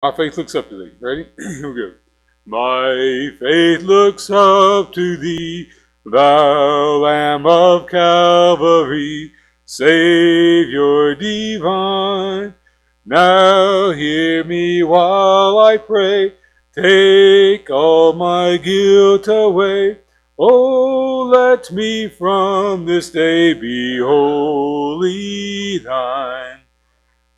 My faith looks up to thee. Ready? Here we go. My faith looks up to thee, thou Lamb of Calvary, Savior divine. Now hear me while I pray, take all my guilt away. Oh, let me from this day be wholly thine.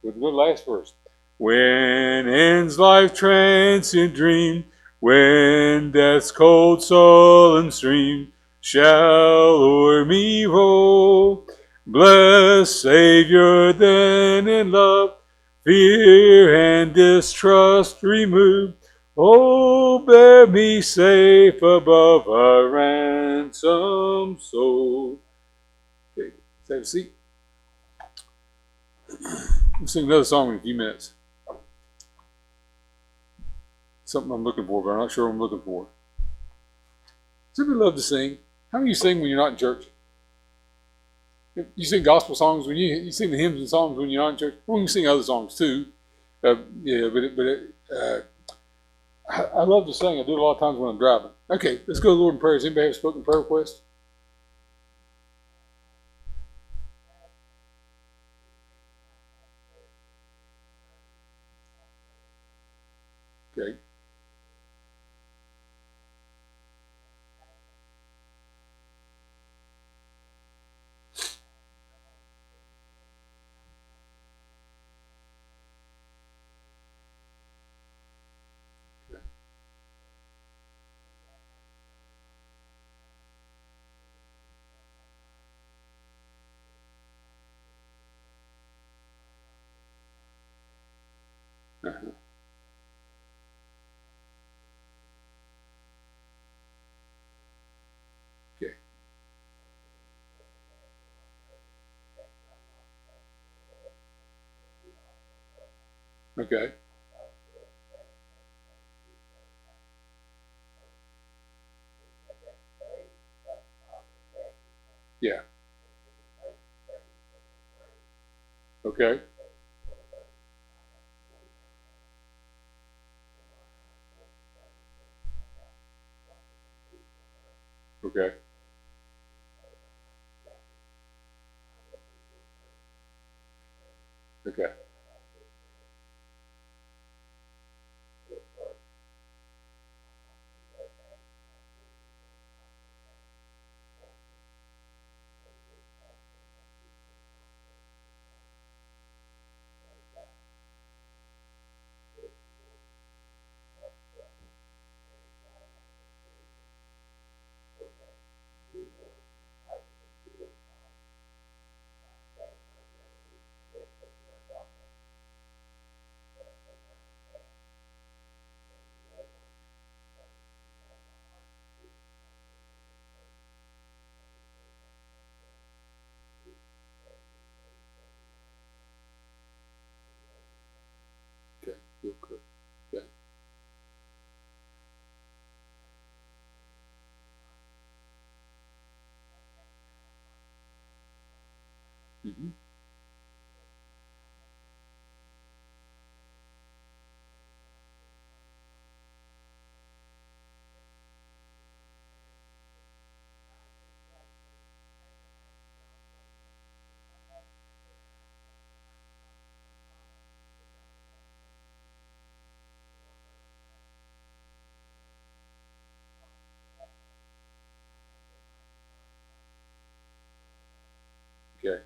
With the last verse. When ends life transient dream, when death's cold sullen stream shall o'er me roll, blessed Savior, then in love, fear and distrust remove. Oh, bear me safe above a ransomed soul. Okay, have a seat. We'll sing another song in a few minutes. Something I'm looking for, but I'm not sure what I'm looking for. Does anybody love to sing? How many of you sing when you're not in church? You sing gospel songs when you sing the hymns and songs when you're not in church. Well, you can sing other songs too. I love to sing. I do it a lot of times when I'm driving. Okay, let's go to the Lord in prayer. Does anybody have a spoken prayer request? Okay. Uh-huh. Okay. Okay. Yeah. Okay. Okay. Okay. Okay. Real good. Okay. Mm-hmm. Okay.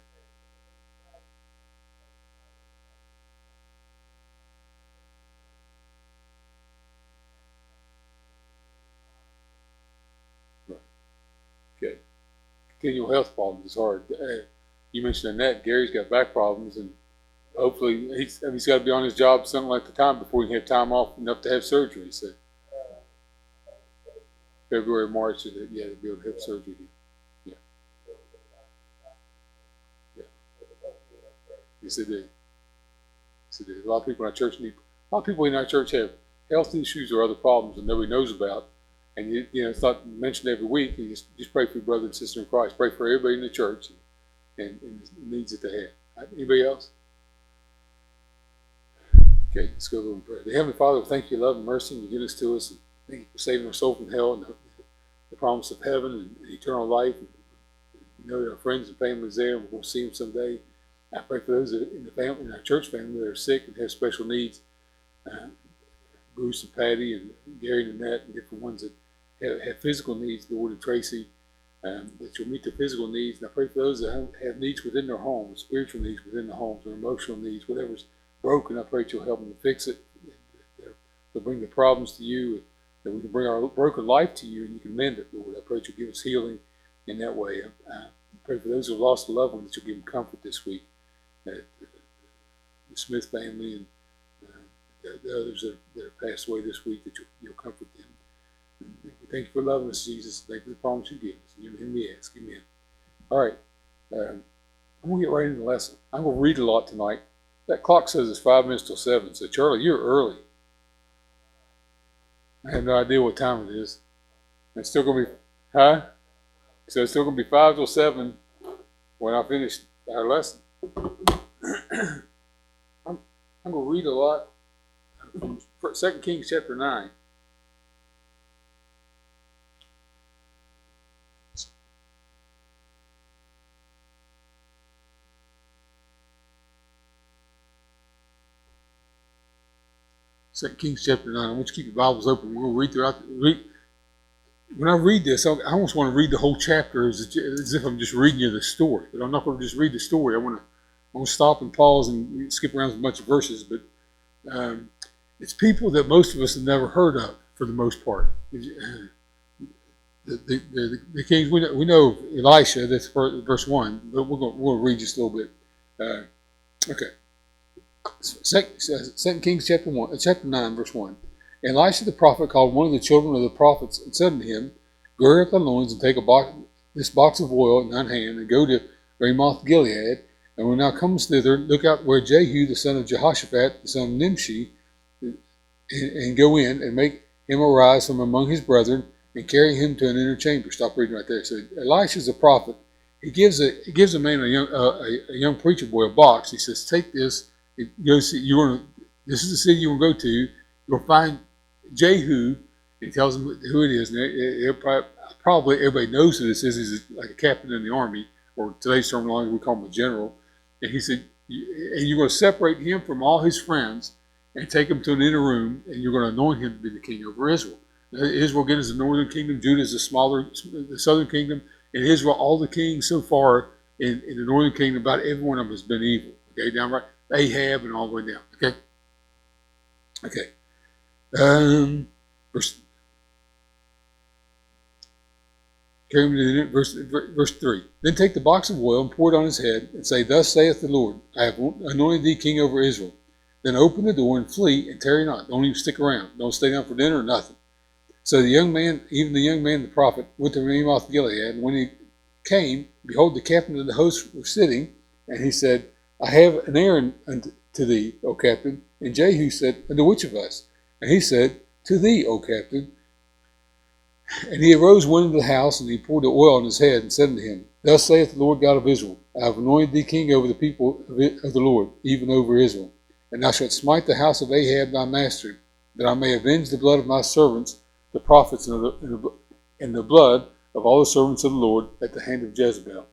Right. Okay. Continual health problems is hard. You mentioned Annette. Gary's got back problems, and hopefully he's got to be on his job something like the time before he can have time off enough to have surgery. So February, March, yeah, to be able to have surgery. Yeah, yeah. Yes, it is. Yes, it is. A lot of people in our church need. A lot of people in our church have health issues or other problems that nobody knows about, and it's not mentioned every week. You just pray for your brother and sister in Christ. Pray for everybody in the church and the needs that they have. Anybody else? Okay, let's go over in prayer. The Heavenly Father, thank you, love and mercy, and you give us to us. And thank you for saving our soul from hell and the promise of heaven and eternal life. And we know that our friends and families there, and we're going to see them someday. I pray for those in the family, in our church family that are sick and have special needs. Bruce and Patty and Gary and Annette and different ones that have physical needs, Lord and Tracy, that you'll meet their physical needs. And I pray for those that have needs within their homes, spiritual needs within the homes, or emotional needs, whatever's broken. I pray that you'll help them to fix it. They'll bring the problems to you, that we can bring our broken life to you and you can mend it, Lord. I pray that you'll give us healing in that way. I pray for those who have lost a loved one, that you'll give them comfort this week. The Smith family and the others that have passed away this week, that you'll comfort them. And we thank you for loving us, Jesus. Thank you for the promise you give us. In your name we ask. Amen. All right. I'm going to get right into the lesson. I'm going to read a lot tonight. That clock says it's 5 minutes till 7. So, Charlie, you're early. I have no idea what time it is. It's still going to be, huh? So it's still going to be 5 till 7 when I finish our lesson. I'm going to read a lot from 2 Kings chapter 9. Second Kings chapter 9. I want you to keep your Bibles open. We're going to read throughout. When I read this, I almost want to read the whole chapter as if I'm just reading you the story. But I'm not going to just read the story. I want to stop and pause and skip around a bunch of verses. But it's people that most of us have never heard of, for the most part. The kings, we know Elisha, that's verse 1, but we're going to read just a little bit. Okay. 2 Kings chapter 9, verse 1. Elisha the prophet called one of the children of the prophets and said unto him, Gird up thy loins and take this box of oil in thine hand and go to Ramoth Gilead. And when thou comest thither, look out where Jehu the son of Jehoshaphat, the son of Nimshi, and go in and make him arise from among his brethren and carry him to an inner chamber. Stop reading right there. So Elisha is a prophet. He gives a man, a young preacher boy, a box. He says, take this. This is the city you will go to. You'll find Jehu. He tells them who it is. And probably everybody knows who this is. He's like a captain in the army, or today's terminology we call him a general. And he said, and you're going to separate him from all his friends and take him to an inner room, and you're going to anoint him to be the king over Israel. Now, Israel again is the northern kingdom. Judah is the southern kingdom. And Israel, all the kings so far in the northern kingdom, about every one of them has been evil. Okay, downright. Ahab and all the way down. Okay. Verse 3. Then take the box of oil and pour it on his head and say, Thus saith the Lord, I have anointed thee king over Israel. Then open the door and flee and tarry not. Don't even stick around. Don't stay down for dinner or nothing. So the young man, the prophet, went to Ramoth Gilead. And when he came, behold, the captain of the host was sitting, and he said, I have an errand unto thee, O captain. And Jehu said, Unto which of us? And he said, To thee, O captain. And he arose, went into the house, and he poured the oil on his head, and said unto him, Thus saith the Lord God of Israel, I have anointed thee king over the people of the Lord, even over Israel. And thou shalt smite the house of Ahab thy master, that I may avenge the blood of my servants, the prophets, and the blood of all the servants of the Lord at the hand of Jezebel.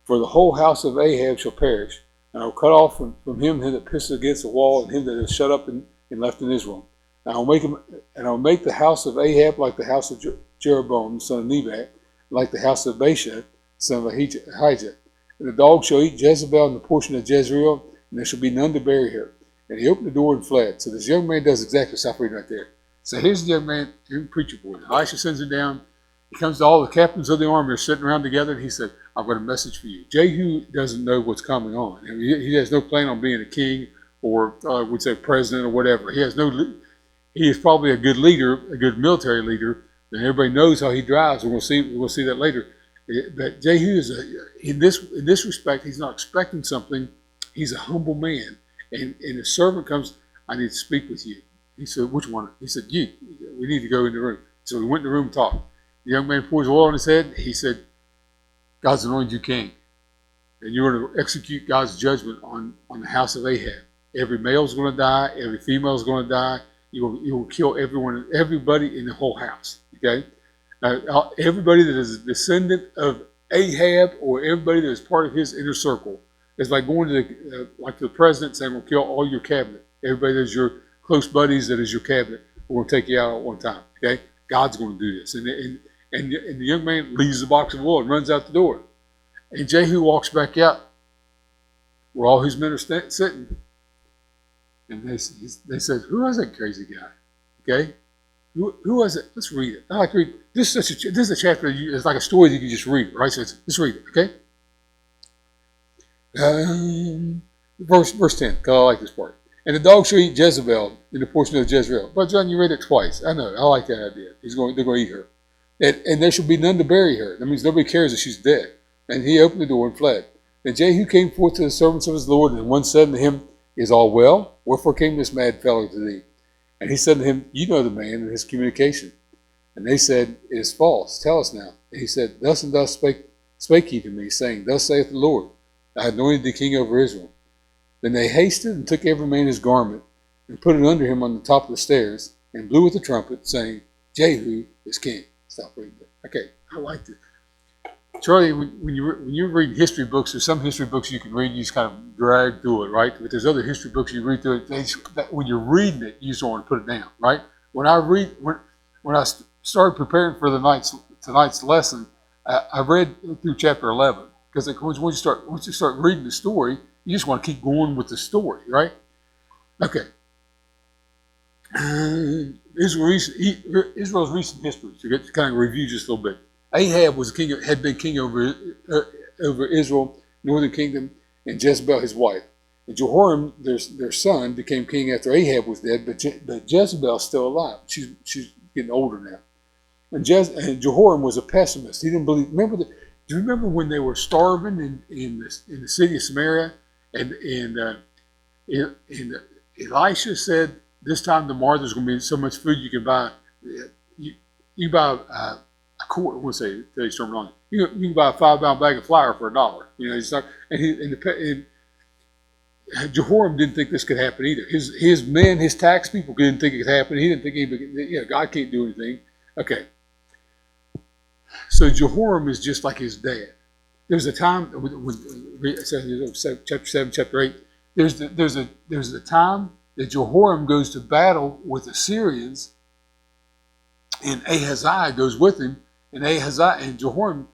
For the whole house of Ahab shall perish, and I will cut off from him that pisseth against the wall, and him that is shut up and left in Israel. And I will make the house of Ahab like the house of Jeroboam, son of Nebat, like the house of Baasha, son of Ahijah. And the dog shall eat Jezebel and the portion of Jezreel, and there shall be none to bury her. And he opened the door and fled. So this young man does exactly, stop reading right there. So here's the young man, young preacher boy. Elisha sends him down. He comes to all the captains of the army. They're sitting around together, and he said, I've got a message for you. Jehu doesn't know what's coming on. I mean, he has no plan on being a king or would say president or whatever. He is probably a good leader, a good military leader, and everybody knows how he drives, and we'll see that later. But Jehu is in this respect, he's not expecting something. He's a humble man, and his servant comes. I need to speak with you. He said, which one? He said, you. We need to go in the room. So we went in the room and talked. The young man pours oil on his head. He said, God's anointed you king, and you're going to execute God's judgment on the house of Ahab. Every male's going to die. Every female's going to die. You will kill everybody in the whole house. Okay? Now, everybody that is a descendant of Ahab or everybody that is part of his inner circle is like going to the president saying, "We'll kill all your cabinet. Everybody that's your close buddies that is your cabinet. We're going to take you out at one time." Okay? God's going to do this. And the young man leaves the box of oil and runs out the door. And Jehu walks back out where all his men are sitting. And they said, "Who was that crazy guy?" Okay? Who was it? Let's read it. I like to read. This is a chapter. It's like a story that you can just read, right? So let's read it, okay? Verse 10, because I like this part. And the dog shall eat Jezebel in the portion of Jezreel. But John, you read it twice. I know. I like that idea. They're going to eat her. And there shall be none to bury her. That means nobody cares that she's dead. And he opened the door and fled. And Jehu came forth to the servants of his Lord, and one said unto him, "Is all well? Wherefore came this mad fellow to thee?" And he said to him, "You know the man and his communication." And they said, "It is false. Tell us now." And he said, "Thus and thus spake he to me, saying, Thus saith the Lord, I anointed thee king over Israel." Then they hasted and took every man his garment, and put it under him on the top of the stairs, and blew with the trumpet, saying, "Jehu is king." Stop reading there. Okay, I liked it. Charlie, when you're reading history books, there's some history books you can read, you just kind of drag through it, right? But there's other history books you read through it. When you're reading it, you just don't want to put it down, right? When I started preparing for tonight's lesson, I read through chapter 11 because once you start reading the story, you just want to keep going with the story, right? Okay. Israel's recent history, to kind of review just a little bit. Ahab had been king over Israel, northern kingdom, and Jezebel his wife. And Jehoram, their son, became king after Ahab was dead, but Jezebel's still alive. She's getting older now. And Jehoram was a pessimist. He didn't believe. Do you remember when they were starving in the city of Samaria, and Elisha said, "This time tomorrow there's going to be so much food you can buy. You buy a quart. I won't say today's terminology. You can buy a 5-pound bag of flour for $1. You know, it's not." And Jehoram didn't think this could happen either. His men, his tax people, didn't think it could happen. He didn't think God can't do anything. Okay. So Jehoram is just like his dad. There's a time when chapter 7, chapter 8. There's a time that Jehoram goes to battle with the Syrians, and Ahaziah goes with him, and Jehoram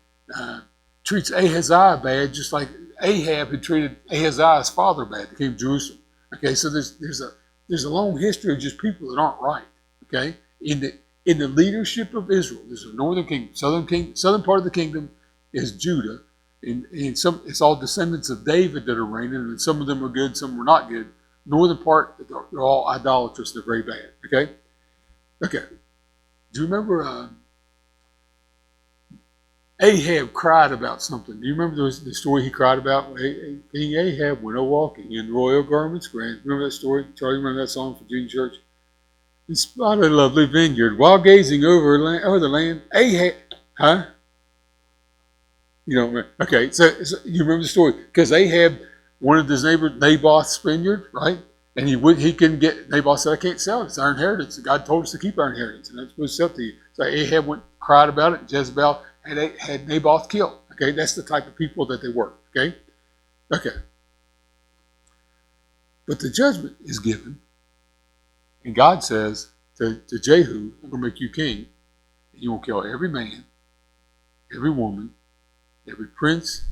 treats Ahaziah bad, just like Ahab had treated Ahaziah's father bad, the king of Jerusalem. Okay, so there's a long history of just people that aren't right. Okay, in the leadership of Israel, there's a northern kingdom, southern part of the kingdom is Judah, and it's all descendants of David that are reigning, and some of them are good, some are not good. Northern part, they're all idolatrous, they're very bad. Okay. Do you remember Ahab cried about something? Do you remember the story he cried about? King Ahab went a-walking in royal garments. Remember that story? Charlie, remember that song for Junior Church? In spite of a lovely vineyard, while gazing over the land, Ahab, huh? You don't remember? Okay, so you remember the story? Because Ahab wanted his neighbor Naboth's vineyard, right? And he couldn't get, Naboth said, "I can't sell it. It's our inheritance. God told us to keep our inheritance, and that's supposed to sell to you." So Ahab cried about it. Jezebel had Naboth killed. Okay, that's the type of people that they were. Okay. But the judgment is given, and God says to Jehu, "I'm going to make you king, and you will kill every man, every woman, every prince,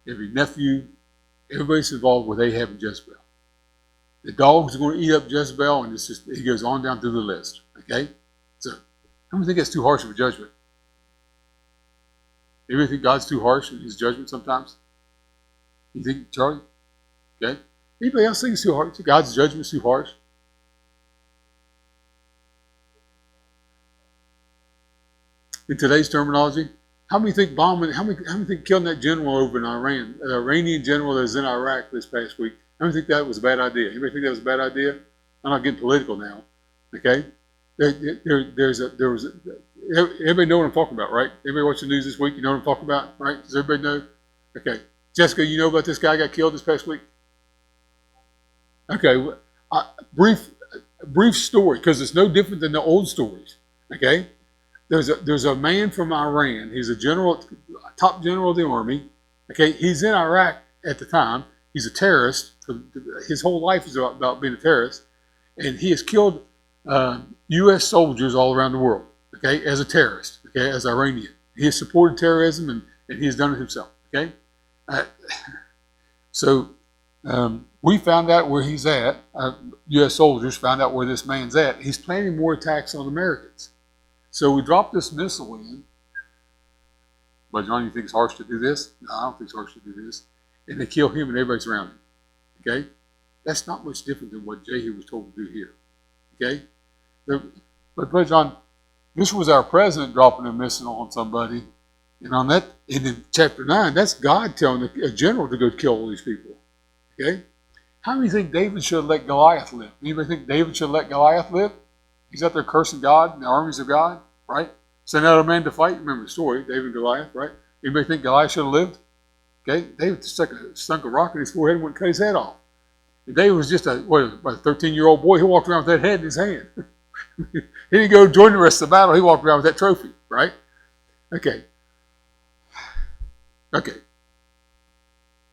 every nephew, everybody's involved with Ahab and Jezebel. The dogs are going to eat up Jezebel," and he goes on down through the list. Okay? So, I don't think that's too harsh of a judgment. Anybody think God's too harsh in his judgment sometimes? You think, Charlie? Okay? Anybody else think it's too harsh? God's judgment is too harsh? In today's terminology, how many think bombing? How many think killing that general over in Iran, the Iranian general that was in Iraq this past week? How many think that was a bad idea? Anybody think that was a bad idea? I'm not getting political now. Okay, everybody know what I'm talking about, right? Everybody watch the news this week. You know what I'm talking about, right? Does everybody know? Okay, Jessica, you know about this guy got killed this past week? Okay, brief story, because it's no different than the old stories. Okay, there's a man from Iran. He's a general, top general of the army. Okay, he's in Iraq at the time. He's a terrorist. His whole life is about being a terrorist, and he has killed U.S. soldiers all around the world. Okay, as a terrorist. Okay, as Iranian, he has supported terrorism, and he has done it himself. Okay, uh, so. We found out where he's at. U.S. soldiers found out where this man's at. He's planning more attacks on Americans. So we dropped this missile in. But John, you think it's harsh to do this? No, I don't think it's harsh to do this. And they kill him and everybody's around him. Okay? That's not much different than what Jehu was told to do here. Okay? But John, this was our president dropping a missile on somebody. And on that, and in chapter 9, that's God telling a general to go kill all these people. Okay? How many think David should have let Goliath live? Anybody think David should have let Goliath live? He's out there cursing God and the armies of God, right? Send out a man to fight. Remember the story, David and Goliath, right? Anybody think Goliath should have lived? Okay? David stunk a rock in his forehead and wouldn't cut his head off. And David was just a 13-year-old boy. He walked around with that head in his hand. He didn't go join the rest of the battle. He walked around with that trophy, right? Okay.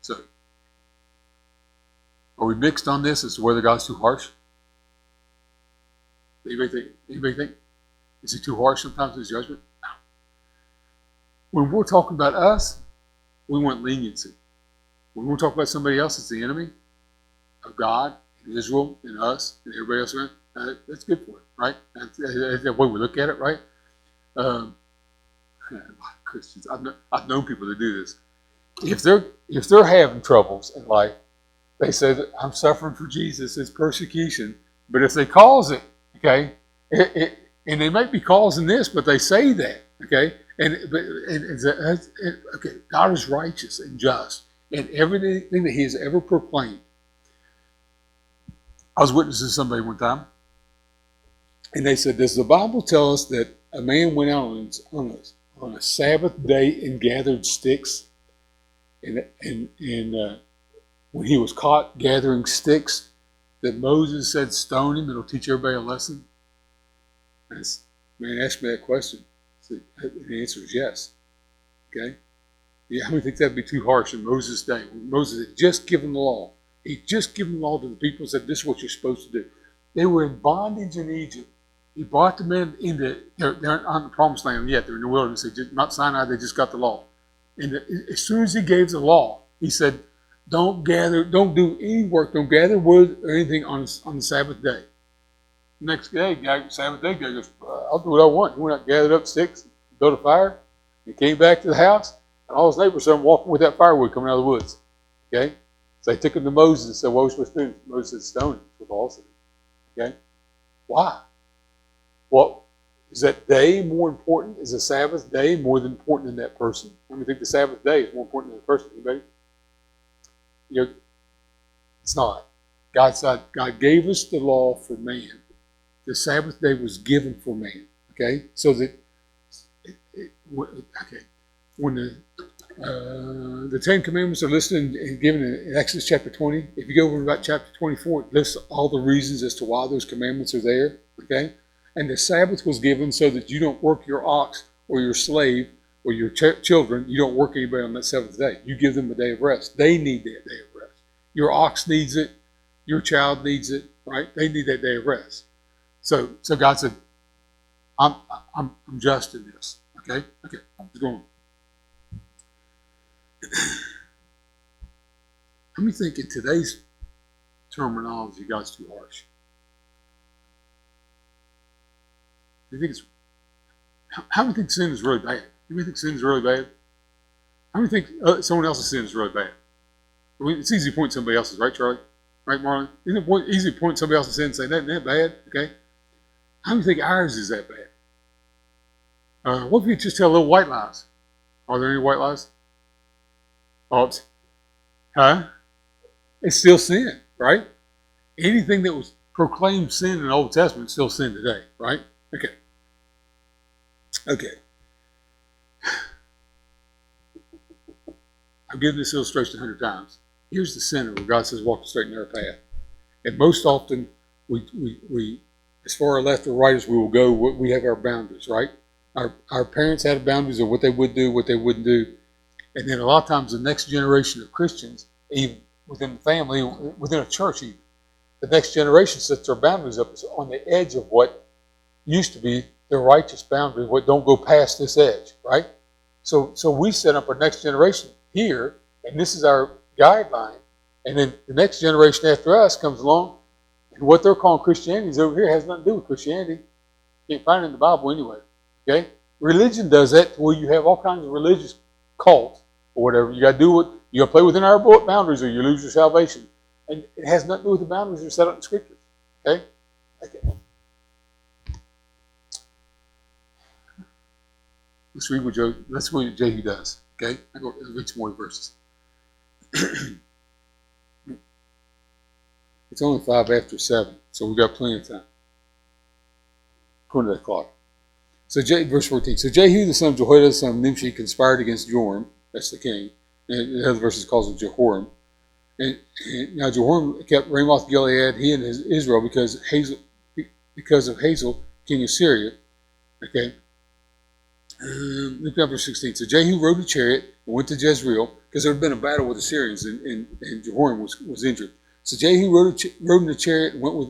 So, are we mixed on this as to whether God's too harsh? Anybody think? Is he too harsh sometimes in his judgment? No. When we're talking about us, we want leniency. When we're talking about somebody else that's the enemy of God, and Israel, and us, and everybody else around, that's good for it, right? That's the way we look at it, right? Christians, I've known people that do this. If they're having troubles in life, they say that I'm suffering for Jesus, it's persecution. But if they cause it, okay, and they might be causing this, but they say that, okay, okay, God is righteous and just, and everything that He has ever proclaimed. I was witnessing to somebody one time, and they said, "Does the Bible tell us that a man went out on a Sabbath day and gathered sticks, and when he was caught gathering sticks, that Moses said, 'Stone him, it'll teach everybody a lesson'?" Man asked me that question. So the answer is yes. Okay? Yeah, how many think that'd be too harsh in Moses' day? When Moses had just given the law. He'd just given the law to the people and said, "This is what you're supposed to do." They were in bondage in Egypt. He brought them into, they're on the promised land yet. They're in the wilderness. Mount Sinai, they just got the law. And as soon as he gave the law, he said, don't do any work, don't gather wood or anything on the Sabbath day. Next day, Sabbath day, guy goes, "I'll do what I want." He went out, gathered up sticks, built a fire, and came back to the house, and all his neighbors saw him walking with that firewood coming out of the woods. Okay? So they took him to Moses and said, "What are we supposed to do?" Moses said, "Stone him." That's what the law said. Okay? Why? Well, is that day more important? Is the Sabbath day more important than that person? How many think the Sabbath day is more important than the person? Anybody? It's not. God gave us the law for man. The Sabbath day was given for man. Okay? So that, when the Ten Commandments are listed and given in Exodus chapter 20, if you go over about chapter 24, it lists all the reasons as to why those commandments are there. Okay? And the Sabbath was given so that you don't work your ox or your slave or your children. You don't work anybody on that seventh day. You give them a day of rest. They need that day of rest. Your ox needs it. Your child needs it. Right? They need that day of rest. So God said, I'm just in this. Okay? Okay. Let's go on. How many think in today's terminology God's too harsh? Do you think how many think sin is really bad? Do you think sin is really bad? How many think someone else's sin is really bad? I mean, it's easy to point somebody else's, right, Charlie? Right, Marlon? Isn't it easy to point somebody else's sin and say, "Isn't that bad?" Okay. How many think ours is that bad? What if you just tell little white lies? Are there any white lies? Oh, it's still sin, right? Anything that was proclaimed sin in the Old Testament is still sin today, right? Okay. I've given this illustration 100 times. Here's the sinner where God says, "Walk the straight and narrow path." And most often, we as far left or right as we will go, we have our boundaries, right? Our parents had boundaries of what they would do, what they wouldn't do. And then a lot of times the next generation of Christians, even within the family, within a church even, the next generation sets their boundaries up on the edge of what used to be the righteous boundary, what don't go past this edge, right? So we set up our next generation here, and this is our guideline. And then the next generation after us comes along, and what they're calling Christianity is over here has nothing to do with Christianity. You can't find it in the Bible anyway. Okay? Religion does that to where you have all kinds of religious cults or whatever. You got to do what you got to play within our boundaries, or you lose your salvation. And it has nothing to do with the boundaries that are set up in Scripture. Okay? Let's read what Jehu does. Okay? I'll read some more verses. It's only 7:05, so we've got plenty of time. According to that clock. So verse 14. So Jehu, the son of Jehoiada, the son of Nimshi, conspired against Joram, that's the king. And the other verses calls him Jehoram. And now Jehoram kept Ramoth Gilead, he and Israel, because of Hazael, king of Syria. Okay. Look at verse 16. So Jehu rode a chariot and went to Jezreel, because there had been a battle with the Syrians, and Jehoram was injured. So Jehu rode in a chariot and went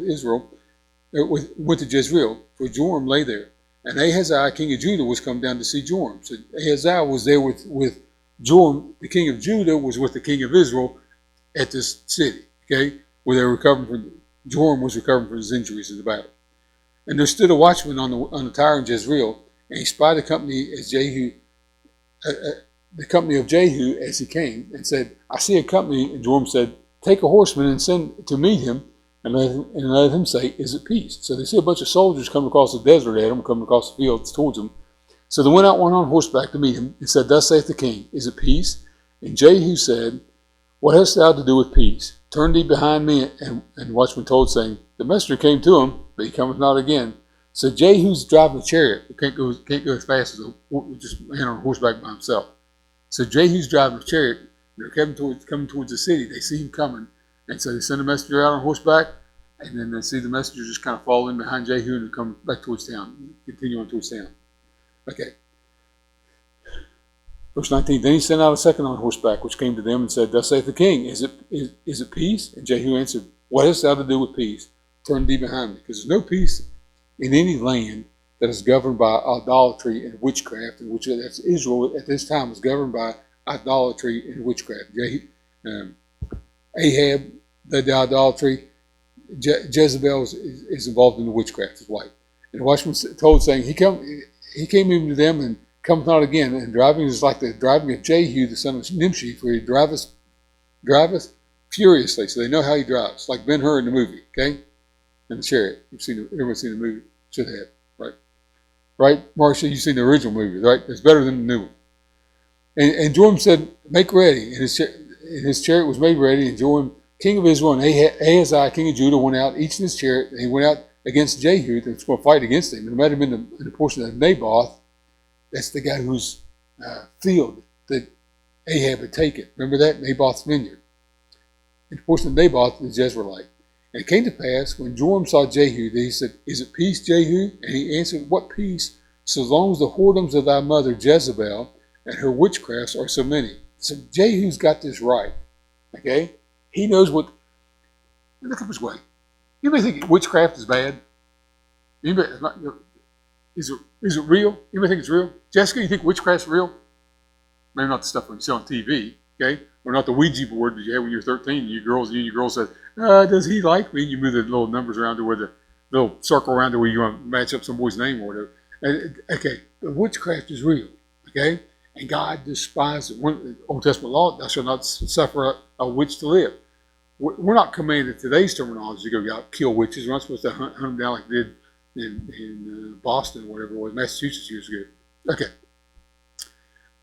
to Jezreel, for Joram lay there. And Ahaziah, king of Judah, was come down to see Joram. So Ahaziah was there with Joram, the king of Judah, was with the king of Israel at this city, okay, where they were recovering from. Joram was recovering from his injuries in the battle. And there stood a watchman on the tower in Jezreel, and he spied the company of Jehu as he came, and said, "I see a company." And Joram said, "Take a horseman and send to meet him, and let him say, 'Is it peace?'" So they see a bunch of soldiers coming across the desert at him, coming across the fields towards him. So they went out one on horseback to meet him, and said, "Thus saith the king, is it peace?" And Jehu said, "What hast thou to do with peace? Turn thee behind me." And the watchman told, saying, "The messenger came to him, but he cometh not again." So Jehu's driving a chariot. He can't go as fast as just man on horseback by himself. So Jehu's driving a chariot. They're coming towards the city. They see him coming. And so they send a messenger out on horseback, and then they see the messenger just kind of fall in behind Jehu and come back towards town, continue on towards town. Okay. Verse 19, then he sent out a second on horseback, which came to them and said, "Thus saith the king, is it peace?" And Jehu answered, "What hast thou to do with peace? Turn thee behind me." Because there's no peace in any land that is governed by idolatry and witchcraft, and which that's Israel at this time was governed by idolatry and witchcraft. Ahab led the idolatry. Jezebel is involved in the witchcraft, his wife. And the watchman told, saying, He came even to them and cometh not again. And driving is like the driving of Jehu, the son of Nimshi, for he driveth furiously. So they know how he drives, like Ben-Hur in the movie, okay? In the chariot. Everyone's seen the movie. Should have, right? Right, Marcia, you've seen the original movie, right? It's better than the new one. And Joram said, "Make ready." And his chariot was made ready, and Joram, king of Israel, and Ahaziah, king of Judah, went out, each in his chariot, and he went out against Jehu, that was going to fight against him. And met him in the portion of Naboth. That's the guy whose field that Ahab had taken. Remember that? Naboth's vineyard. In the portion of Naboth, the Jezreelite. And it came to pass, when Joram saw Jehu, that he said, "Is it peace, Jehu?" And he answered, "What peace? So long as the whoredoms of thy mother Jezebel and her witchcrafts are so many." So Jehu's got this right. Okay? He knows what. Look up his way. You may think witchcraft is bad. Anybody, is it real? You may think it's real. Jessica, you think witchcraft's real? Maybe not the stuff you see on TV, okay? Or not the Ouija board that you had when you were 13. And your girl said, "Does he like me?" And you move the little numbers around to where the little circle around to where you want to match up some boy's name or whatever. Okay, but witchcraft is real, okay? And God despises it. Old Testament law, "Thou shalt not suffer a witch to live." We're not commanded today's terminology to go out kill witches. We're not supposed to hunt them down like they did in Boston or whatever it was, Massachusetts years ago. Okay.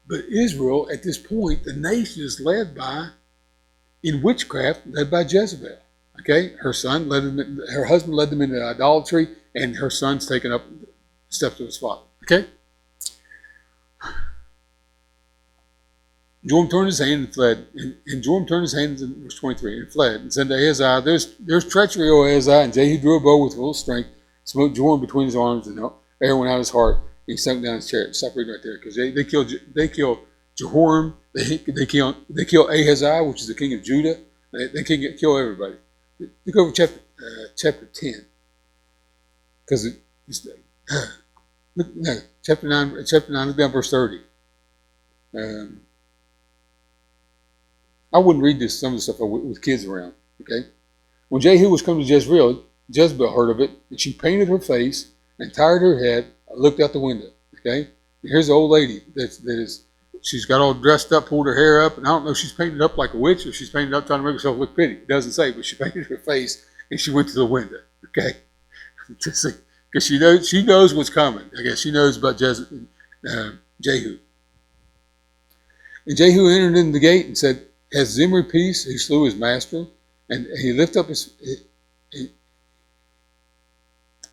But Israel, at this point, the nation is led in witchcraft, led by Jezebel. Okay? Her husband led them into idolatry, and her son's taken up steps of his father. Okay? Joram turned his hand and fled. And Joram turned his hand in verse 23 and fled and said to Ahaziah, there's treachery, O Ahaziah. And Jehu drew a bow with full strength, smote Joram between his arms, and air went out of his heart. And he sunk down his chariot. Stop reading right there, because they killed Jehoram. They kill Ahaziah, which is the king of Judah. They kill everybody. Look over chapter 10, because chapter 9. Look down verse 30. I wouldn't read some of the stuff with kids around. Okay, when Jehu was come to Jezreel heard of it, and she painted her face and tied her head, looked out the window. Okay, and here's the old lady she's got all dressed up, pulled her hair up, and I don't know if she's painted up like a witch or she's painted up trying to make herself look pretty. It doesn't say, but she painted her face and she went to the window. Okay, because she knows what's coming. I guess she knows about Jehu. And Jehu entered in the gate and said, "Has Zimri peace, who slew his master?" And he lifted up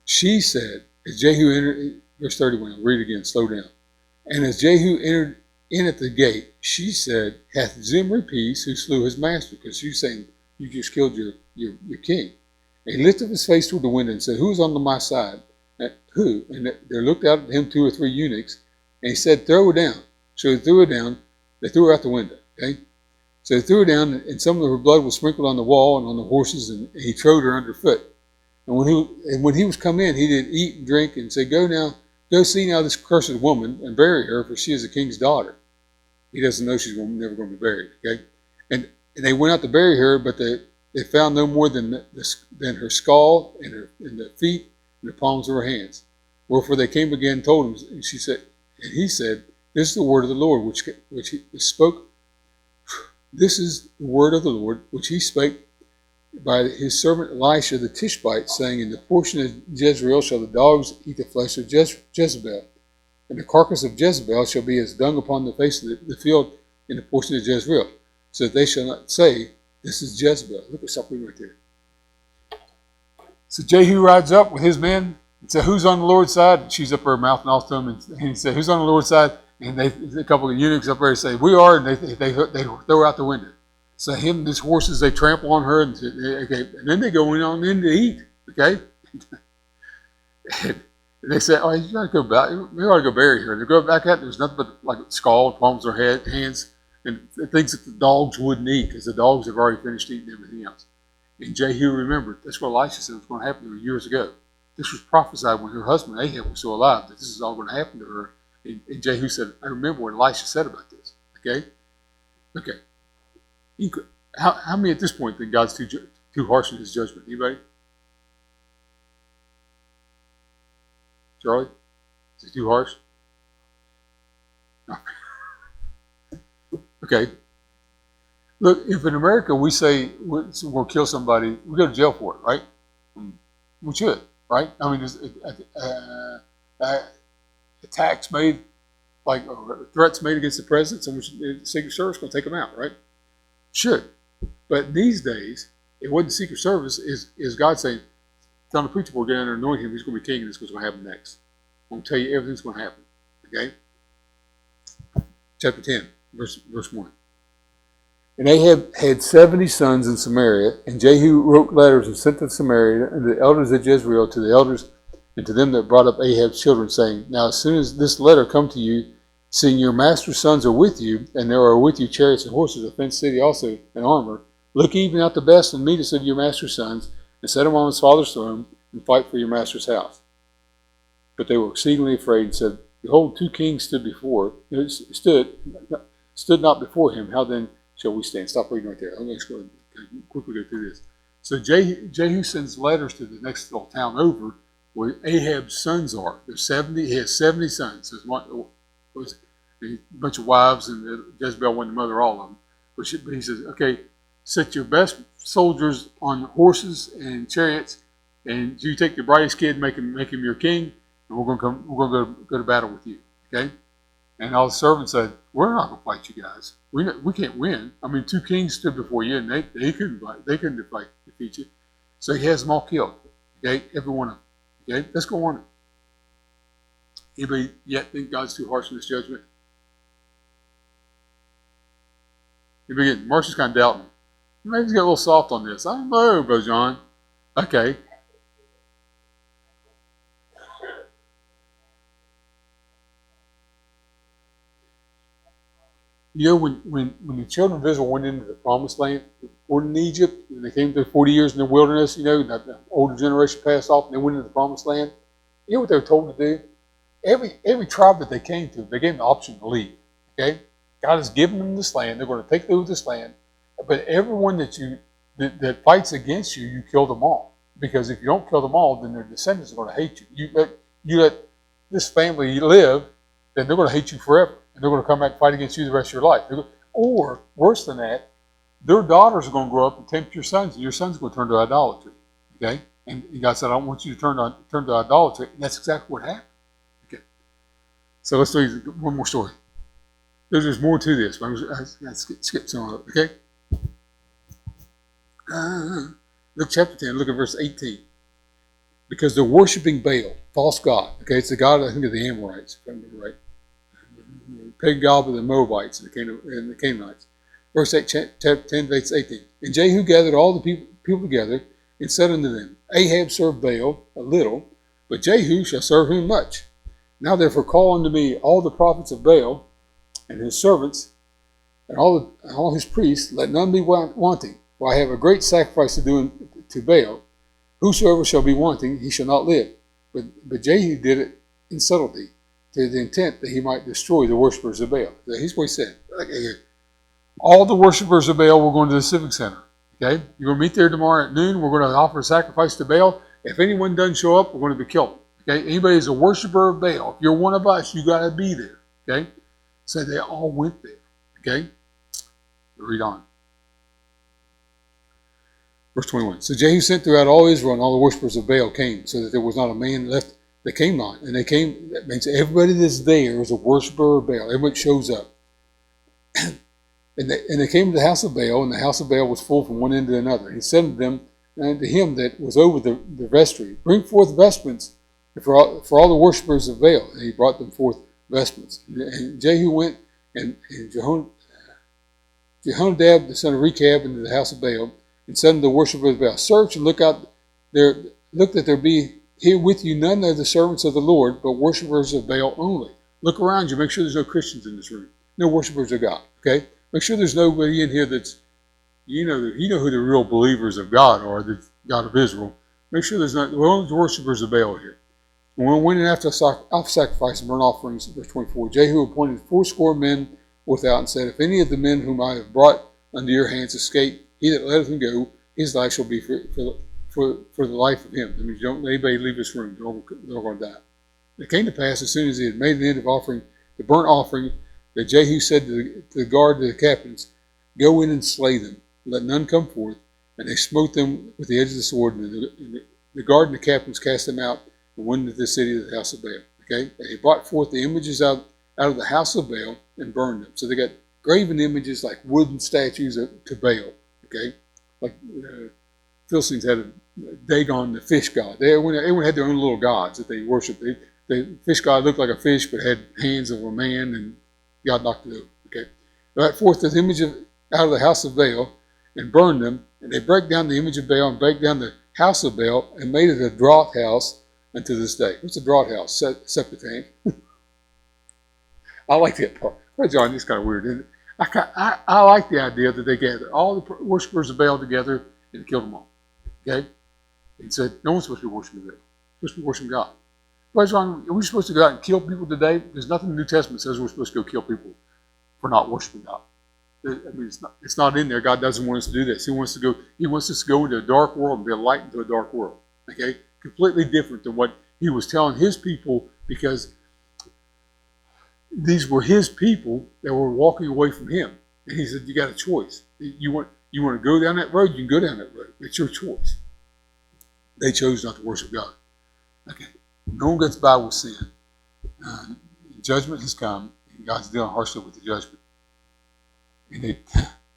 she said, as Jehu entered, verse 31, I'll read it again, slow down. And as Jehu entered in at the gate, she said, "Hath Zimri peace, who slew his master?" Because she's saying, you just killed your king. And he lifted up his face toward the window and said, "Who's on my side?" Who? And there looked out at him 2 or 3 eunuchs, and he said, "Throw her down." So he threw her down. They threw her out the window. Okay? So they threw her down, and some of her blood was sprinkled on the wall and on the horses, and he trode her underfoot. And when he was come in, he did eat and drink, and said, Go see now this cursed woman, and bury her, for she is the king's daughter." He doesn't know she's never going to be buried. Okay? And they went out to bury her, but they found no more than her skull and the feet and the palms of her hands. Wherefore they came again and told him, and he said, "This is the word of the Lord which he spoke. This is the word of the Lord which he spake by his servant Elisha the Tishbite, saying, In the portion of Jezreel shall the dogs eat the flesh of Jezebel, and the carcass of Jezebel shall be as dung upon the face of the field in the portion of Jezreel, so that they shall not say, This is Jezebel." Look at something right there. So Jehu rides up with his men and said, "Who's on the Lord's side?" And she's up there mouthing off to him, and he said, "Who's on the Lord's side?" And a couple of eunuchs up there say, "We are," and they throw her out the window. So him and his horses, they trample on her, and then they go on in to eat. Okay, and they say, "Oh, you got to go back. We ought to go bury her." They go back out. There's nothing but like skull, palms of her hands, and things that the dogs wouldn't eat, because the dogs have already finished eating everything else. And Jehu remembered. That's what Elisha said was going to happen to her years ago. This was prophesied when her husband Ahab was still alive, that this is all going to happen to her. And Jehu said, "I remember what Elisha said about this." Okay? Okay. How many at this point think God's too harsh in his judgment? Anybody? Charlie? Is he too harsh? No. Okay. Look, if in America we say we'll kill somebody, we go to jail for it, right? We should, right? I mean, there's attacks made, or threats made against the president, and the Secret Service is going to take them out, right? Should. But these days, it wasn't Secret Service, is God saying, telling the preacher, we're going to anoint him, he's going to be king, and this is what's going to happen next. I'm going to tell you everything's going to happen. Okay? Chapter 10, verse 1. And Ahab had 70 sons in Samaria, and Jehu wrote letters and sent to Samaria and the elders of Jezreel, to the elders and to them that brought up Ahab's children, saying, Now as soon as this letter come to you, seeing your master's sons are with you, and there are with you chariots and horses, a fenced city also, and armor, look even out the best and meetest of your master's sons, and set him on his father's throne, and fight for your master's house. But they were exceedingly afraid, and said, Behold, 2 kings stood not before him. How then shall we stand? Stop reading right there. I'm going to quickly go through this. So Jehu sends letters to the next little town over, where Ahab's sons are. There's 70. He has 70 sons. There's a bunch of wives, and Jezebel wasn't the mother of all of them. But he says, okay, set your best soldiers on horses and chariots, and you take the brightest kid, make him your king, and we're going to go to battle with you. Okay? And all the servants said, we're not going to fight you guys. We can't win. I mean, 2 kings stood before you, and they couldn't fight. They couldn't defeat you. So he has them all killed. Okay, every one of them. Okay, let's go on. Anybody yet think God's too harsh in his judgment? Marcia's kind of doubting me. Maybe he's got a little soft on this. I don't know, Brother John. Okay. You know, when the children of Israel went into the promised land, were in Egypt, and they came through 40 years in the wilderness, you know, the older generation passed off, and they went into the promised land. You know what they were told to do? Every tribe that they came to, they gave them the option to leave. Okay? God has given them this land. They're going to take over this land. But everyone that fights against you, you kill them all. Because if you don't kill them all, then their descendants are going to hate you. You let this family live, then they're going to hate you forever. And they're going to come back and fight against you the rest of your life. Or, worse than that, their daughters are going to grow up and tempt your sons, and your sons are going to turn to idolatry. Okay? And God said, I don't want you to turn to idolatry. And that's exactly what happened. Okay. So let's do one more story. There's more to this, but I skip some of it. Okay? Look, chapter 10, look at verse 18. Because they're worshiping Baal, false god. Okay, it's the god, I think, of the Amorites, if I remember right. Pagan god of the Moabites and the Canaanites. Verse 8, chapter 10, verse 18. And Jehu gathered all the people together and said unto them, Ahab served Baal a little, but Jehu shall serve him much. Now therefore call unto me all the prophets of Baal and his servants and all his priests, let none be wanting. For I have a great sacrifice to do to Baal. Whosoever shall be wanting, he shall not live. But Jehu did it in subtlety, to the intent that he might destroy the worshippers of Baal. Here's what he said. All the worshippers of Baal were going to the Civic Center. Okay? You're going to meet there tomorrow at noon. We're going to offer a sacrifice to Baal. If anyone doesn't show up, we're going to be killed. Okay? Anybody who's a worshiper of Baal, if you're one of us, you got to be there. Okay? So they all went there. Okay? Read on. Verse 21. So Jehu sent throughout all Israel, and all the worshippers of Baal came, so that there was not a man left that came not. And they came, that means everybody that's there is a worshiper of Baal. Everybody shows up. And they came to the house of Baal, and the house of Baal was full from one end to another. He said to them, and to him that was over the vestry, bring forth vestments for all the worshippers of Baal. And he brought them forth vestments. And Jehu went, and Jehonadab, the son of Rechab, into the house of Baal, and said unto the worshippers of Baal, search and look out there, look that there be here with you none of the servants of the Lord, but worshippers of Baal only. Look around you, make sure there's no Christians in this room, no worshippers of God. Okay, make sure there's nobody in here that's you know who the real believers of God are, the God of Israel. Make sure there's not only worshippers of Baal here. And when we went in after sacrifice and burnt offerings, verse 24, Jehu appointed 80 men without, and said, if any of the men whom I have brought unto your hands escape, he that letteth him go, his life shall be for the life of him. That means don't let anybody leave this room. They're all going to die. It came to pass, as soon as he had made an end of offering the burnt offering, that Jehu said to the guard, to the captains, go in and slay them. Let none come forth. And they smote them with the edge of the sword. And the guard and the captains cast them out and went into the city of the house of Baal. Okay? And he brought forth the images out of the house of Baal and burned them. So they got graven images like wooden statues to Baal. Okay? Like Philistines had Dagon, the fish god. Everyone had their own little gods that they worshipped. The fish god looked like a fish but had hands of a man, and God knocked it over. Okay? They brought forth the image out of the house of Baal and burned them. And they break down the image of Baal and break down the house of Baal and made it a draught house unto this day. What's a draught house? Septic tank. I like that part. Well, John, this is kind of weird, isn't it? I like the idea that they gathered all the worshippers of Baal together and killed them all. Okay? He said, no one's supposed to be worshiping Baal. We're supposed to be worshiping God. What's wrong? Are we supposed to go out and kill people today? There's nothing in the New Testament that says we're supposed to go kill people for not worshiping God. I mean, it's not in there. God doesn't want us to do this. He wants us to go into a dark world and be a light into a dark world. Okay? Completely different than what he was telling his people, because these were his people that were walking away from him. And he said, you got a choice. You want to go down that road, you can go down that road. It's your choice. They chose not to worship God. Okay. No one gets by with sin. Judgment has come, and God's dealing harshly with the judgment. And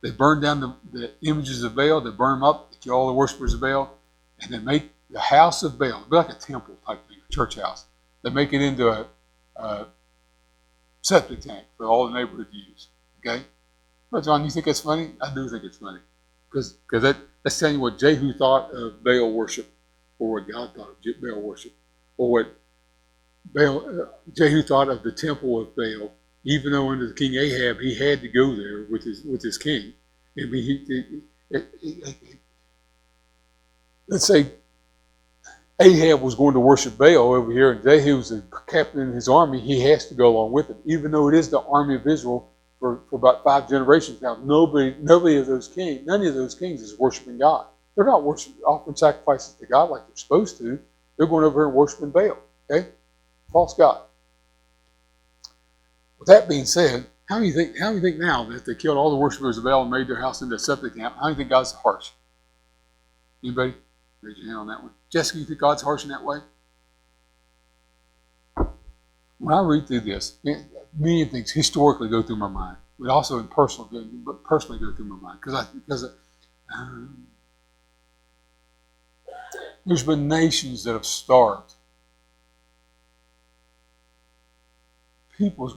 they burn down the images of Baal, they burn them up, they kill all the worshippers of Baal, and they make the house of Baal, it'd be like a temple type thing, a church house. They make it into a septic tank for all the neighborhood to use. Okay? Well, John, you think that's funny? I do think it's funny. Because that's telling you what Jehu thought of Baal worship, or what God thought of Baal worship, or what Jehu thought of the temple of Baal. Even though under the king Ahab, he had to go there with his king. I mean, let's say Ahab was going to worship Baal over here, and Jehu was the captain in his army. He has to go along with it, even though it is the army of Israel for about 5 generations now. None of those kings is worshiping God. They're not offering sacrifices to God like they're supposed to. They're going over here and worshiping Baal. Okay, false god. With that being said, how do you think now that they killed all the worshipers of Baal and made their house into a septic camp? How do you think God's harsh? Anybody? Raise your hand on that one. Jessica, you think God's harsh in that way? When I read through this, many things historically go through my mind, but also personally go through my mind because there's been nations that have starved.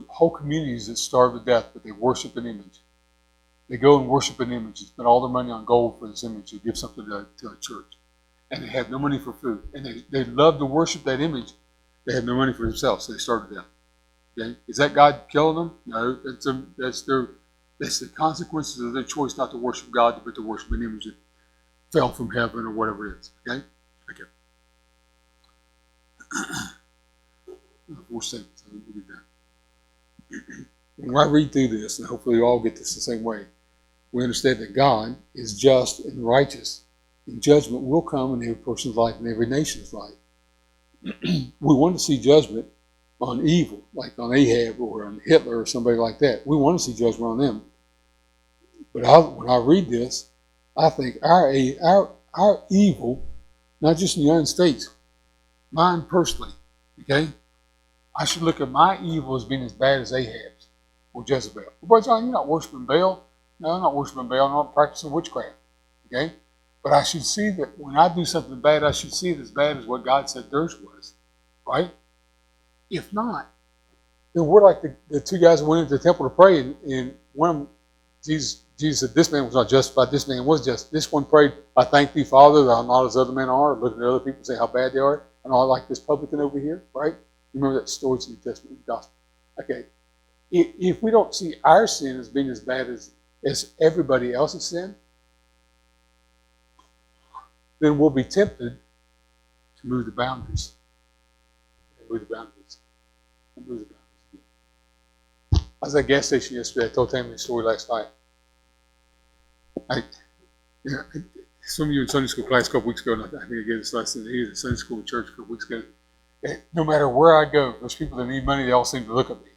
Whole communities that starve to death, but they worship an image. They go and worship an image and spend all their money on gold for this image. They give something to a church. And they have no money for food. And they love to worship that image. They have no money for themselves, so they starve to death. Okay? Is that God killing them? No. That's the consequences of their choice not to worship God, but to worship an image that fell from heaven or whatever it is. Okay? Okay. 4 seconds. We'll do that. When I read through this, and hopefully you all get this the same way, we understand that God is just and righteous, and judgment will come in every person's life and every nation's life. We want to see judgment on evil, like on Ahab or on Hitler or somebody like that. We want to see judgment on them. But when I read this, I think our evil, not just in the United States, mine personally, okay? I should look at my evil as being as bad as Ahab's or Jezebel. Well, John, you're not worshiping Baal. No, I'm not worshiping Baal. I'm not practicing witchcraft. Okay? But I should see that when I do something bad, I should see it as bad as what God said theirs was. Right? If not, then we're like the 2 guys who went into the temple to pray, and one of them, Jesus said, this man was not justified, this man was just. This one prayed, I thank thee, Father, that I'm not as other men are, looking at other people and say how bad they are, and I like this publican over here, right? Remember that story in the New Testament and the Gospel. Okay. If we don't see our sin as being as bad as everybody else's sin, then we'll be tempted to move the boundaries. Move the boundaries. Move the boundaries. I was at a gas station yesterday. I told Tammy the story last night. Some of you in Sunday school class a couple weeks ago, and I think I gave this lesson. He was in Sunday school in church a couple weeks ago. No matter where I go, those people that need money, they all seem to look at me.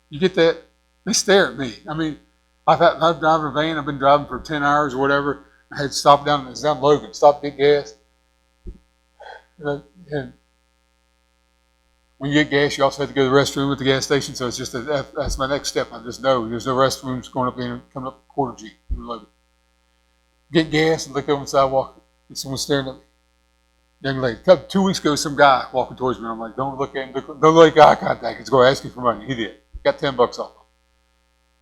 You get that? They stare at me. I mean, I've driven a van. I've been driving for 10 hours or whatever. I had to stop down Logan, stop to get gas. And when you get gas, you also have to go to the restroom at the gas station. So it's just that's my next step. I just know there's no restrooms coming up quarter G in Logan. Get gas and look over the sidewalk, and someone's staring at me. Young lady. 2 weeks ago, some guy walking towards me. I'm like, don't look at him. Don't make eye contact. He's going to ask you for money. He did. Got $10 off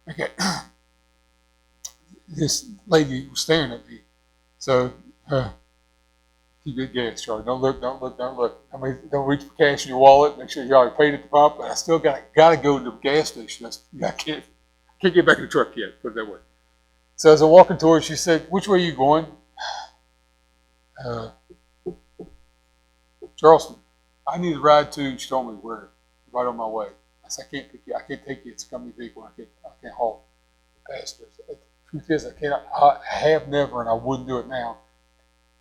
him. Okay. This lady was staring at me. So, keep good gas, Charlie. Don't look. I mean, don't reach for cash in your wallet. Make sure you already paid at the pump. But I still got to go to the gas station. I can't get back in the truck yet. Put it that way. So as I'm walking towards, she said, "Which way are you going?" Charleston. I need a ride to. She told me where. Right on my way. I said, I can't pick you. I can't take you. It's a company vehicle. I can't haul passengers. The truth is, I have never, and I wouldn't do it now.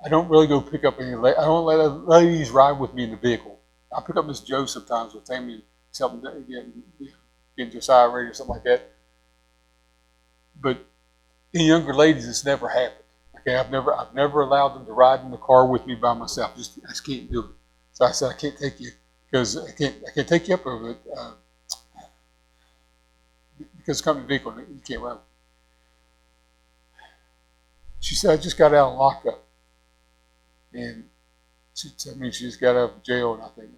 I don't really go pick up any. I don't let ladies ride with me in the vehicle. I pick up Miss Joe sometimes with Tammy, helping get Josiah ready or something like that. But in younger ladies, it's never happened. Okay, I've never allowed them to ride in the car with me by myself. I just can't do it. So I said, I can't take you because I can't take you up over it because it's a company vehicle and you can't ride. She said, I just got out of lockup, and she told me she just got out of jail, and I think,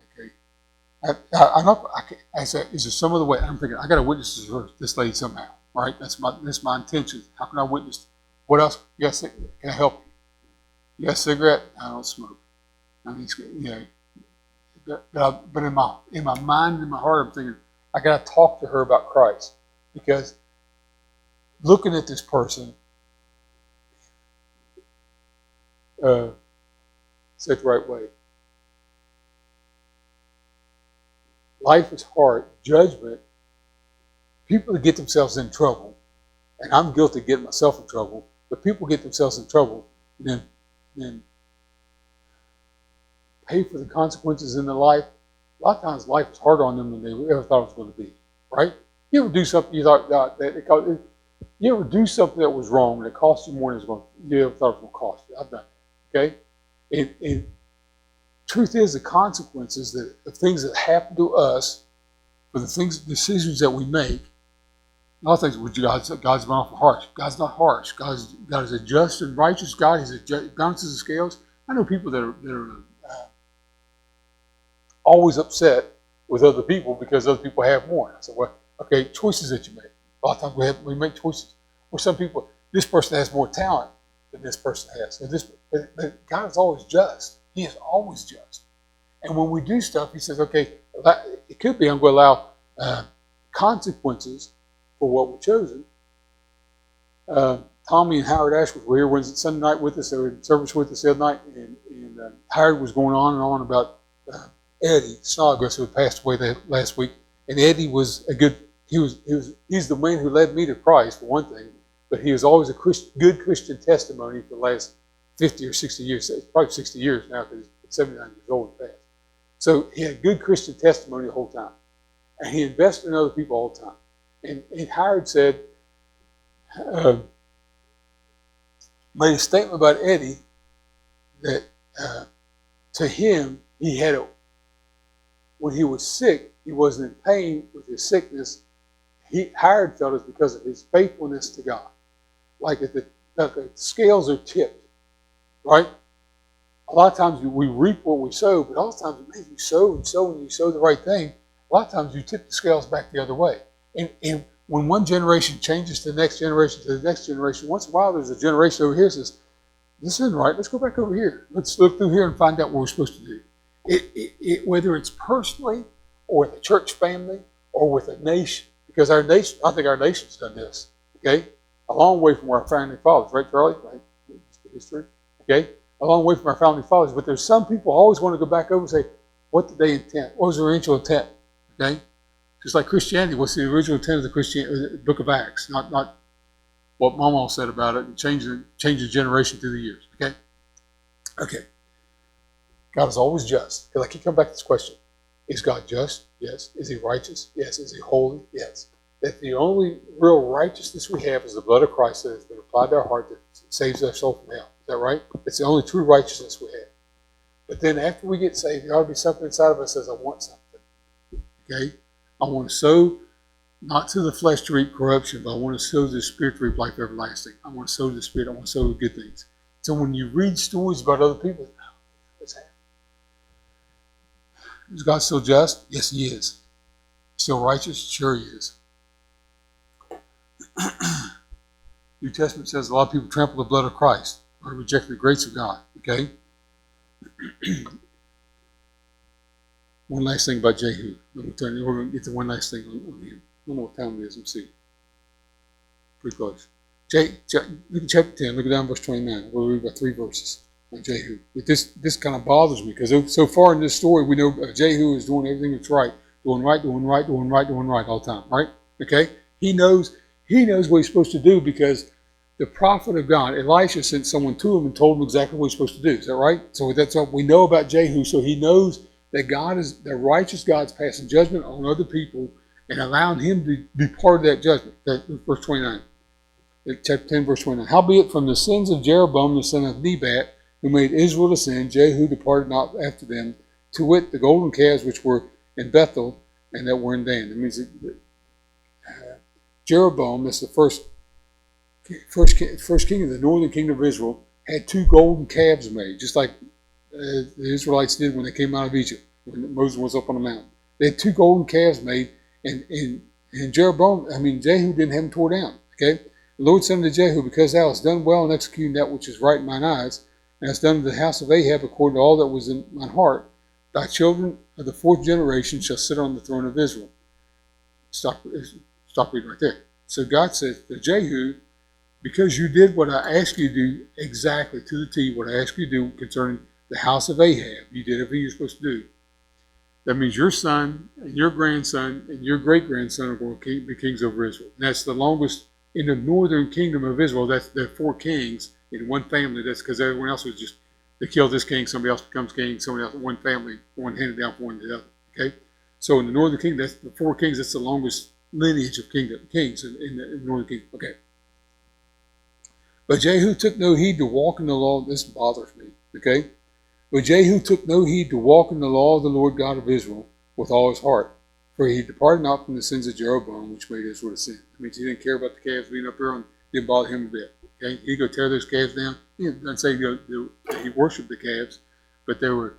okay, I said, is there some other way? I'm thinking I got to witness this lady somehow. Right? That's my intention. How can I witness? What else? Yes, can I help you? You got a cigarette? I don't smoke. I mean, but in my mind, in my heart, I'm thinking I got to talk to her about Christ, because looking at this person, say it the right way. Life is hard. Judgment. People get themselves in trouble, and I'm guilty of getting myself in trouble. But people get themselves in trouble, and then pay for the consequences in their life. A lot of times, life is harder on them than they ever thought it was going to be. Right? You ever do something you thought that you ever do something that was wrong and it cost you more than you ever thought it was going to cost you? I've done it. Okay, and truth is, the consequences the things that happen to us for the decisions that we make. A lot of things, God's been awful harsh. God's not harsh. God is a just and righteous God. He balances the scales. I know people that are always upset with other people because other people have more. I said, well, okay, choices that you make. A lot of times we make choices. Or some people, this person has more talent than this person has. But God is always just. He is always just. And when we do stuff, he says, okay, it could be I'm going to allow consequences for what we've chosen. Tommy and Howard Ashworth were here Wednesday, Sunday night with us. They were in service with us the other night, and Howard was going on and on about Eddie Snodgrass, who had passed away last week. And Eddie was he's the man who led me to Christ, for one thing, but he was always a good Christian testimony for the last 50 or 60 years. It's probably 60 years now, because he's 79 years old and passed. So he had good Christian testimony the whole time. And he invested in other people all the time. And Howard said, made a statement about Eddie that to him, when he was sick, he wasn't in pain with his sickness. Howard felt it's because of his faithfulness to God. Like if the scales are tipped, right? A lot of times we reap what we sow, but all the times, man, you sow and sow and you sow the right thing. A lot of times you tip the scales back the other way. And when one generation changes to the next generation, once in a while there's a generation over here that says, this isn't right, let's go back over here. Let's look through here and find out what we're supposed to do. Whether it's personally or with a church family or with a nation, because I think our nation's done this, okay? A long way from our founding fathers, right, Charlie? Right? History, okay? A long way from our founding fathers, but there's some people who always want to go back over and say, what did they intend? What was their original intent? Okay? Just like Christianity, what's the original intent of the Book of Acts? Not what Mama said about it and change the generation through the years. Okay? Okay. God is always just. Because I keep coming back to this question. Is God just? Yes. Is he righteous? Yes. Is he holy? Yes. That the only real righteousness we have is the blood of Christ that has been applied to our heart that saves our soul from hell. Is that right? It's the only true righteousness we have. But then after we get saved, there ought to be something inside of us that says, I want something. Okay? I want to sow, not to the flesh to reap corruption, but I want to sow the Spirit to reap life everlasting. I want to sow the Spirit. I want to sow the good things. So when you read stories about other people, what's happening? Is God still just? Yes, he is. Still righteous? Sure he is. New Testament says a lot of people trample the blood of Christ or reject the grace of God. Okay? One last thing about Jehu. We're going to get to one last thing on him. I don't know what time it is. Let's see. Pretty close. Look at chapter 10. Look down verse 29. We'll read about 3 verses on Jehu. But this kind of bothers me because so far in this story, we know Jehu is doing everything that's right. Doing right all the time. Right? Okay? He knows what he's supposed to do because the prophet of God, Elisha, sent someone to him and told him exactly what he's supposed to do. Is that right? So that's what we know about Jehu. So he knows that God is the righteous God's passing judgment on other people and allowing him to be part of that judgment. Verse 29. Chapter 10, verse 29. Howbeit from the sins of Jeroboam, the son of Nebat, who made Israel to sin, Jehu departed not after them, to wit, the golden calves which were in Bethel and that were in Dan. That means that Jeroboam, that's the first king of the northern kingdom of Israel, had 2 golden calves made, just like the Israelites did when they came out of Egypt, when Moses was up on the mountain. They had 2 golden calves made, and And Jehu didn't have him tore down. Okay? The Lord said unto Jehu, because thou hast done well in executing that which is right in mine eyes, and hast done to the house of Ahab according to all that was in mine heart, thy children of the fourth generation shall sit on the throne of Israel. Stop reading right there. So God says to Jehu, because you did what I asked you to do exactly to the T, what I asked you to do concerning the house of Ahab, you did everything you're supposed to do. That means your son and your grandson and your great-grandson are going to be kings over Israel. And that's the longest in the northern kingdom of Israel. That's the 4 kings in one family. That's because everyone else was just, they kill this king, somebody else becomes king, somebody else, one family, one handed down from one to the other. Okay? So in the northern kingdom, that's the 4 kings, that's the longest lineage of kings in the northern kingdom. Okay. But Jehu took no heed to walk in the law. This bothers me. Okay? But Jehu took no heed to walk in the law of the Lord God of Israel with all his heart, for he departed not from the sins of Jeroboam, which made Israel to sin. That means he didn't care about the calves being up there, and didn't bother him a bit. Okay, he'd go tear those calves down. He doesn't say he worshipped the calves, but they were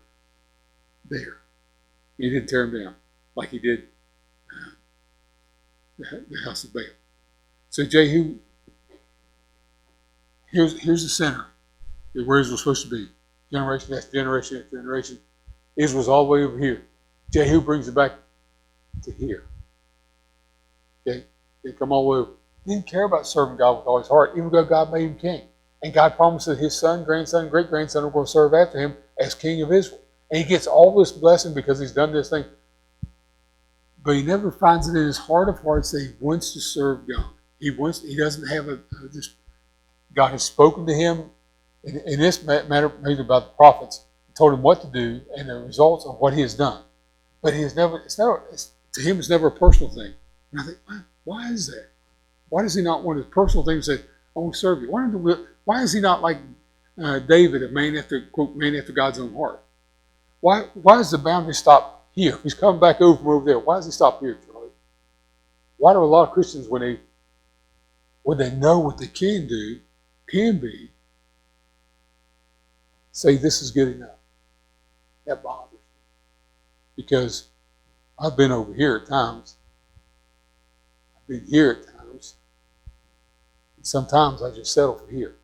there. He didn't tear them down like he did the house of Baal. So Jehu, here's the center, where Israel's supposed to be. Generation after generation after generation. Israel's all the way over here. Jehu brings it back to here. Okay? They come all the way over. He didn't care about serving God with all his heart, even though God made him king. And God promised that his son, grandson, great-grandson are going to serve after him as king of Israel. And he gets all this blessing because he's done this thing. But he never finds it in his heart of hearts that he wants to serve God. He doesn't have this. God has spoken to him in this matter, maybe about the prophets, told him what to do and the results of what he has done. But to him, it's never a personal thing. And I think, why is that? Why does he not want his personal thing to say, I want to serve you? Why is he not like David, a man after, quote, man after God's own heart? Why does the boundary stop here? If he's coming back over from over there, why does he stop here, Charlie? Why do a lot of Christians, when they know what they can be, say this is good enough? That bothers me. Because I've been over here at times. I've been here at times. And sometimes I just settle for here.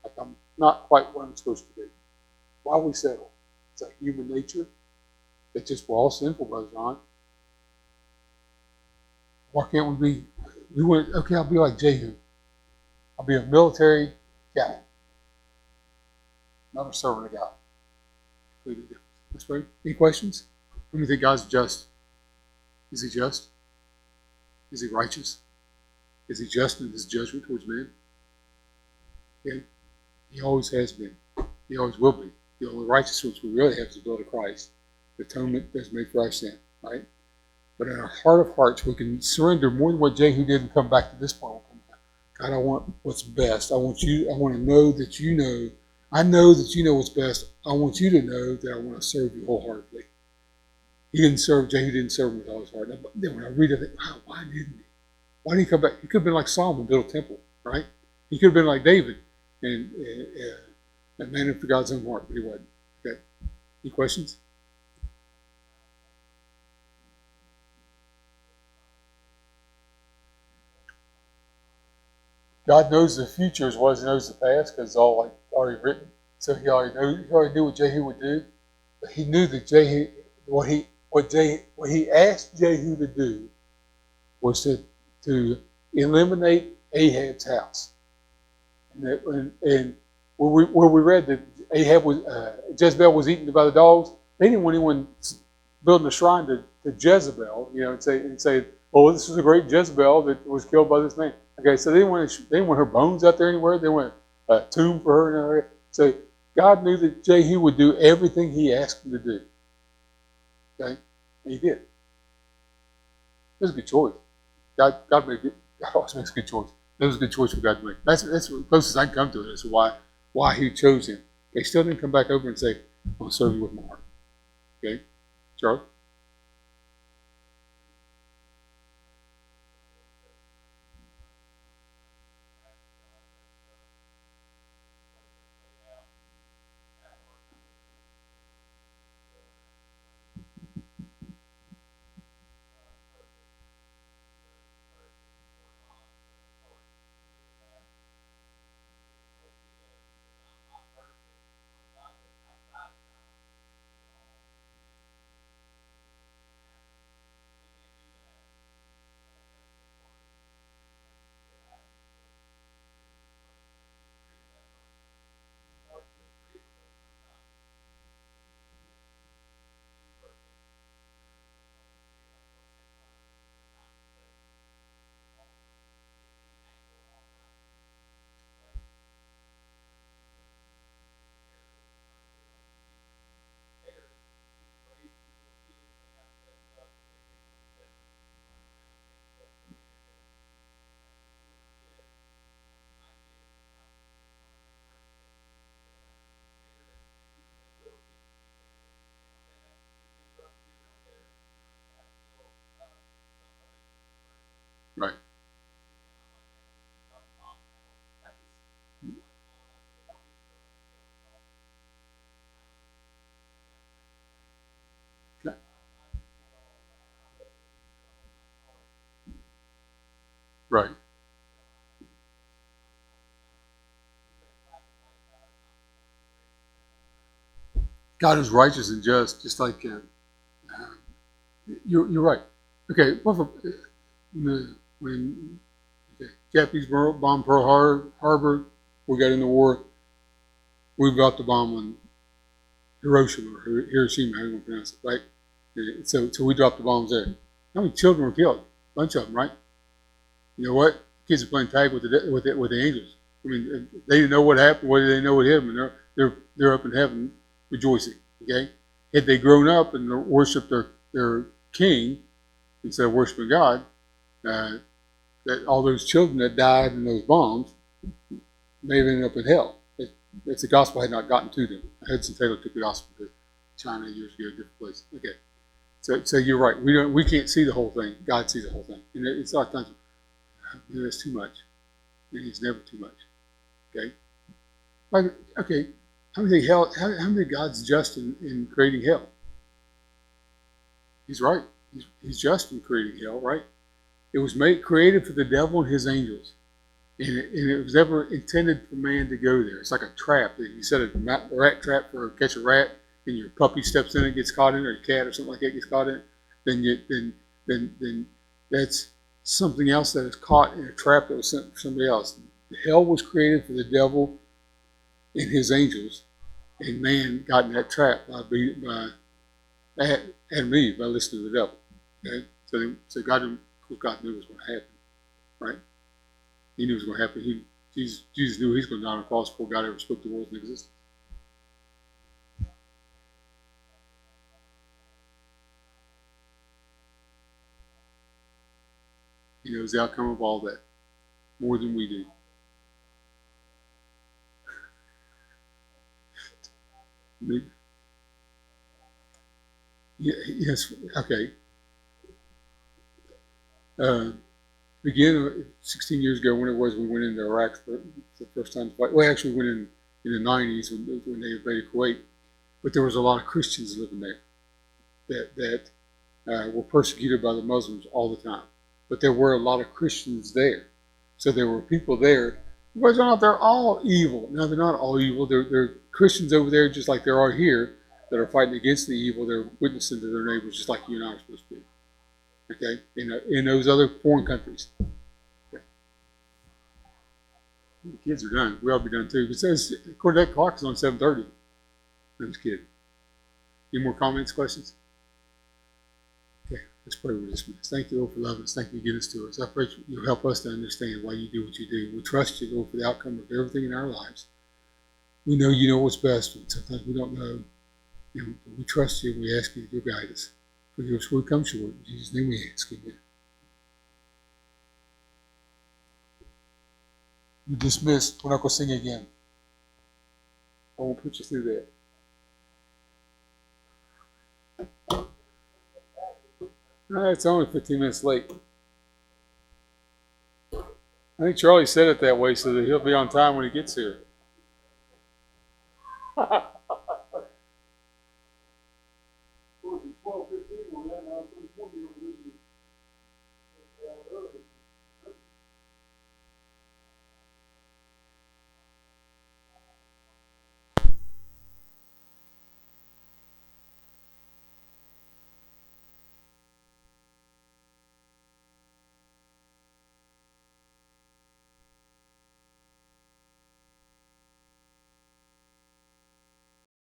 Like I'm not quite what I'm supposed to be. Why we settle? It's a human nature. It's just we're all sinful, Brother John. Why can't we be? Okay, I'll be like Jehu. I'll be a military guy. Not a servant of God. Completely different. Let's pray. Any questions? How do you think God's just? Is he just? Is he righteous? Is he just in his judgment towards men? Okay. He always has been. He always will be. The only righteousness we really have is the blood of Christ. The atonement that's made for our sin. Right? But in our heart of hearts, we can surrender more than what Jehu did and come back to this point. God, I want what's best. I want to know that you know. I know that you know what's best. I want you to know that I want to serve you wholeheartedly. Jehu didn't serve him with all his heart. Then when I read it, I think, wow, why didn't he? Why did he come back? He could have been like Solomon, build a temple, right? He could have been like David and a man after God's own heart, but he wasn't. Okay. Any questions? God knows the future as well as he knows the past because it's all like already written. So he already knew what Jehu would do. But he knew that what he asked Jehu to do was to eliminate Ahab's house. And where we read that Jezebel was eaten by the dogs, they didn't want anyone building a shrine to Jezebel, and say, oh, this is a great Jezebel that was killed by this man. Okay, so they didn't want her bones out there anywhere. They want a tomb for her and everything. So God knew that Jehu would do everything he asked him to do. Okay, and he did. It was a good choice. God always makes a good choice. It was a good choice for God to make. That's the closest I can come to it. That's why he chose him. They still didn't come back over and say, I'm going to serve you with my heart. Okay, Charlie? Right. God is righteous and just like you're right. Okay, when Japanese bombed Pearl Harbor, we got in the war. We dropped the bomb on Hiroshima or Hiroshima, how you want to pronounce it, right? So we dropped the bombs there. How many children were killed? A bunch of them, right? You know what? Kids are playing tag with the angels. I mean, they didn't know what happened. What did they know what hit them? And they're up in heaven rejoicing. Okay, had they grown up and worshipped their king instead of worshiping God, that all those children that died in those bombs may have ended up in hell if the gospel had not gotten to them. Hudson Taylor took the gospel to China years ago, different place. Okay, so you're right. We can't see the whole thing. God sees the whole thing, and it's a lot of times that's too much. And it's never too much. Okay, okay. How many God's just in creating hell? He's right. He's just in creating hell, right? It was created for the devil and his angels. And it was never intended for man to go there. It's like a trap. You set a rat trap for catch a rat, and your puppy steps in it, gets caught in it, or your cat or something like that gets caught in it. Then that's something else that is caught in a trap that was sent for somebody else. Hell was created for the devil and his angels, and man got in that trap by Adam and Eve by listening to the devil. Okay? So God knew what was going to happen, right? He knew it was going to happen. Jesus knew he was going to die on a cross before God ever spoke the world into existence. He knows the outcome of all that more than we do. Yes, okay. Again, 16 years ago, when it was, we went into Iraq for the first time. Well, actually, we went in the 90s when they invaded Kuwait. But there was a lot of Christians living there that were persecuted by the Muslims all the time. But there were a lot of Christians there. So there were people there. Whether or not they're all evil. No, they're not all evil. There are Christians over there just like there are here that are fighting against the evil. They're witnessing to their neighbors just like you and I are supposed to be. Okay? In those other foreign countries. Okay. The kids are done. We ought to be done too. It says, according to that clock, it's on 7:30. I'm just kidding. Any more comments, questions? Okay, let's pray with this. Thank you, Lord, for loving us. Thank you for giving us to us. I pray you'll help us to understand why you do what you do. We trust you, Lord, for the outcome of everything in our lives. We know you know what's best, but sometimes we don't know. We trust you and we ask you to guide us. Forgive us where we come short. In Jesus' name we ask. Amen. You're dismissed. We're not going to sing again. I won't put you through that. It's only 15 minutes late. I think Charlie said it that way so that he'll be on time when he gets here.